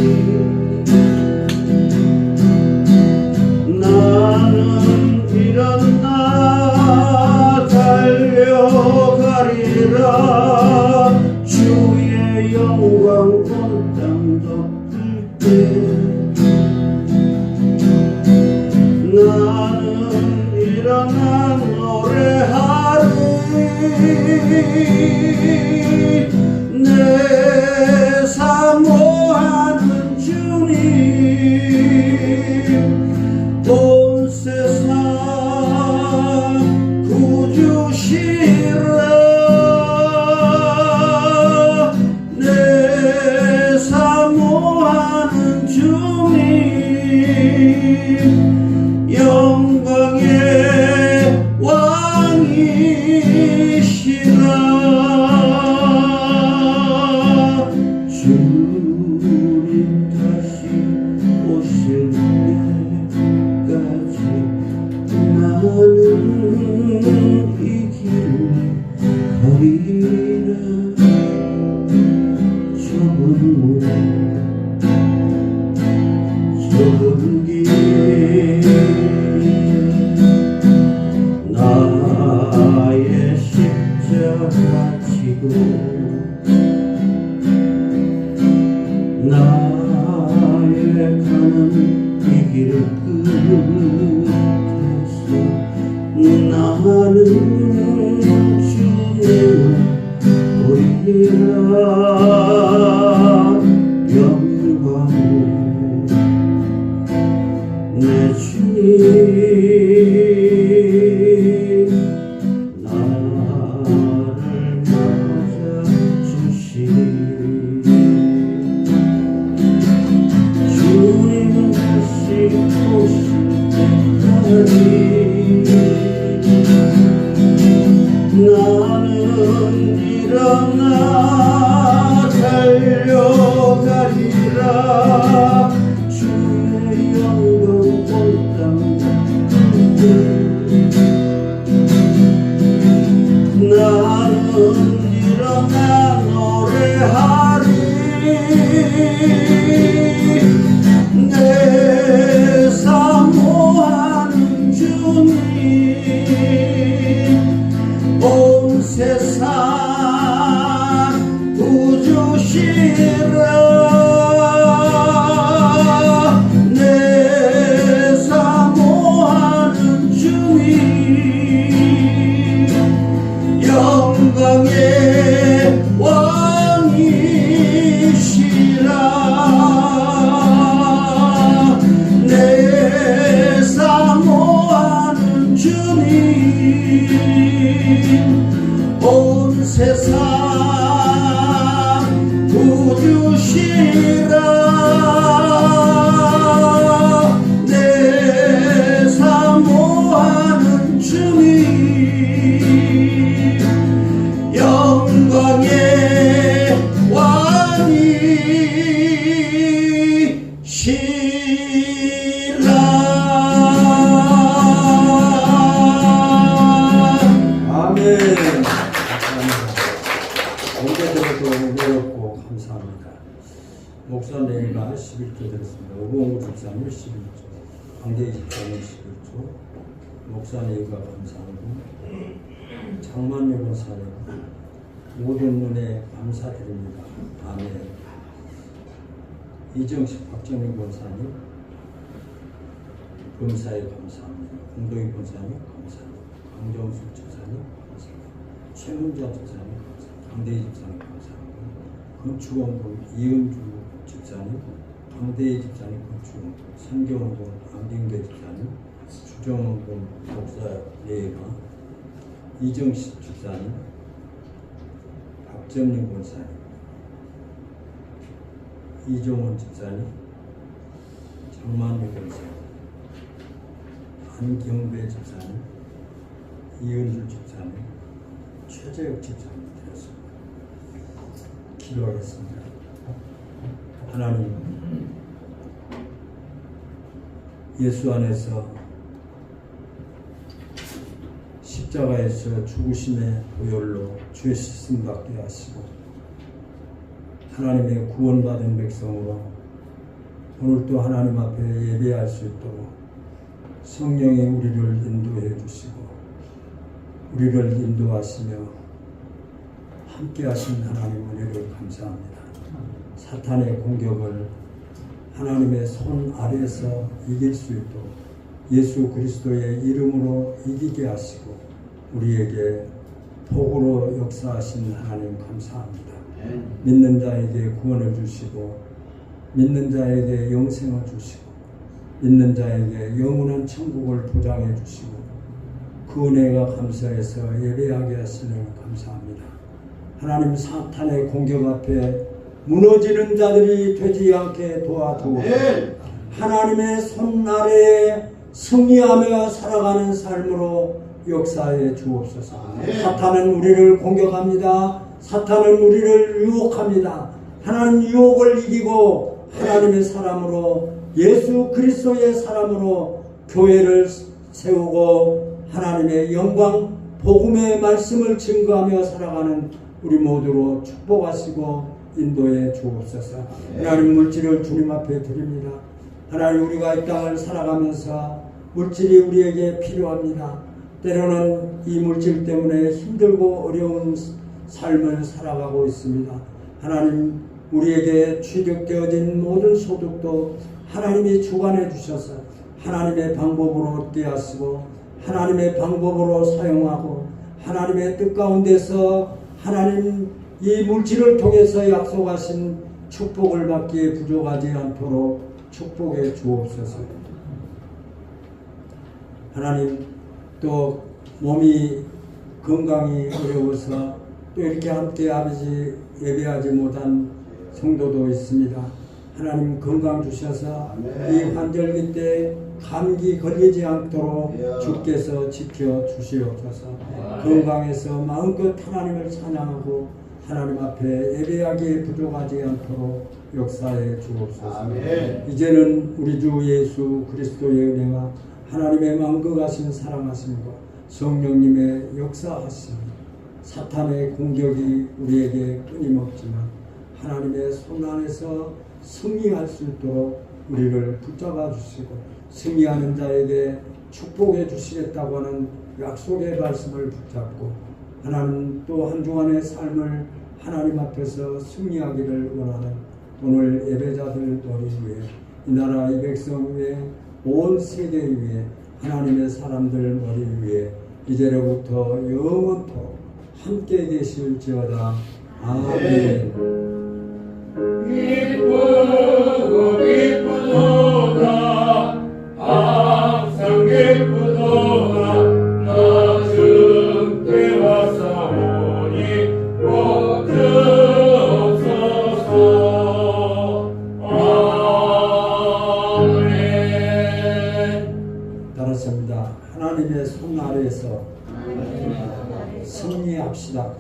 나는 일어나 달려가리라. 주의 영광 온 땅 덮을 때 나는 일어나 노래하리. 내 사모하는 주님 온 세상 구주시라. 내 사모하는 주님 영광의 왕이시라. 주님 다시 오실 때까지 나는 이 길을 가리라. 좁은 길 나의 십자가 지고 나의 가는 이 길을 끝에서 나는 주님을 보리라. 영광을 내 주님 나를 맞아 주시리. 주님 다시 오실 때까지 나는 일어나 달려가리라. 주의 영광 온 땅 나는 일어나 노래하리. 내 사모하는 주님 온 세상 구주시라. 내 사모하는 주님 영광의 왕이시라. 집사님 11조, 강대희 집사님 11조, 목사님과 감사하고 장만유 권사님 모든 은혜 감사드립니다. 아멘. 이정식 박정희 권사님 검사에 감사합니다. 공동희 권사님 감사합니다. 강정수 집사님 감사합니다. 최문자 집사님 감사합니다. 강대희 집사님 감사합니다. 건축원동 이은주 집사님, 강대희 집사님 건축원동, 선교원동 안빙대 집사님, 주정원동 목사 예가, 이정식 집사님, 박정희 권사님, 이종원 집사님, 장만유 권사님, 안경배 집사님, 이은주 집사님, 최재혁 집사님 드렸습니다. 기도하겠습니다. 하나님, 예수 안에서 십자가에서 죽으심의 보혈로 죄 씻음 받게 하시고 하나님의 구원받은 백성으로 오늘도 하나님 앞에 예배할 수 있도록 성령이 우리를 인도해 주시고 우리를 인도하시며 함께 하신 하나님 은혜를 감사합니다. 사탄의 공격을 하나님의 손 아래에서 이길 수 있도록 예수 그리스도의 이름으로 이기게 하시고 우리에게 복으로 역사하신 하나님 감사합니다. 믿는 자에게 구원을 주시고 믿는 자에게 영생을 주시고 믿는 자에게 영원한 천국을 보장해 주시고 그 은혜가 감사해서 예배하게 하시는 감사합니다. 하나님, 사탄의 공격 앞에 무너지는 자들이 되지 않게 도와주옵소서. 하나님의 손 아래에 승리하며 살아가는 삶으로 역사해 주옵소서. 사탄은 우리를 공격합니다. 사탄은 우리를 유혹합니다. 하나님, 유혹을 이기고 하나님의 사람으로 예수 그리스도의 사람으로 교회를 세우고 하나님의 영광 복음의 말씀을 증거하며 살아가는 우리 모두로 축복하시고 인도해 주옵소서. 하나님, 물질을 주님 앞에 드립니다. 하나님, 우리가 이 땅을 살아가면서 물질이 우리에게 필요합니다. 때로는 이 물질 때문에 힘들고 어려운 삶을 살아가고 있습니다. 하나님, 우리에게 취득되어진 모든 소득도 하나님이 주관해 주셔서 하나님의 방법으로 얻게 하시고 하나님의 방법으로 사용하고 하나님의 뜻 가운데서 하나님 이 물질을 통해서 약속하신 축복을 받기에 부족하지 않도록 축복해 주옵소서. 하나님, 또 몸이 건강이 어려워서 또 이렇게 함께 아버지 예배하지 못한 성도도 있습니다. 하나님, 건강 주셔서 이 환절기 때 감기 걸리지 않도록 주께서 지켜 주시옵소서. 건강해서 마음껏 하나님을 찬양하고 하나님 앞에 예배하기에 부족하지 않도록 역사해 주옵소서. 이제는 우리 주 예수 그리스도의 은혜와 하나님의 만극하신 사랑하심과 성령님의 역사하심, 사탄의 공격이 우리에게 끊임없지만 하나님의 손 안에서 승리할 수 있도록 우리를 붙잡아 주시고 승리하는 자에게 축복해 주시겠다고 하는 약속의 말씀을 붙잡고 하나님, 또 한 주간의 삶을 하나님 앞에서 승리하기를 원하는 오늘 예배자들 머리 위에 이 나라 이 백성 위에 온 세계 위에 하나님의 사람들 머리 위에 이제로부터 영원토록 함께 계실지어다. 아멘. 기쁘고 기쁘도다 항상 기쁘도다 나 주께 왔사오니 꼭 주옵소서. 아멘. 따랐습니다. 하나님의 손 아래에서 승리합시다.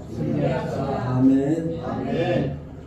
아멘.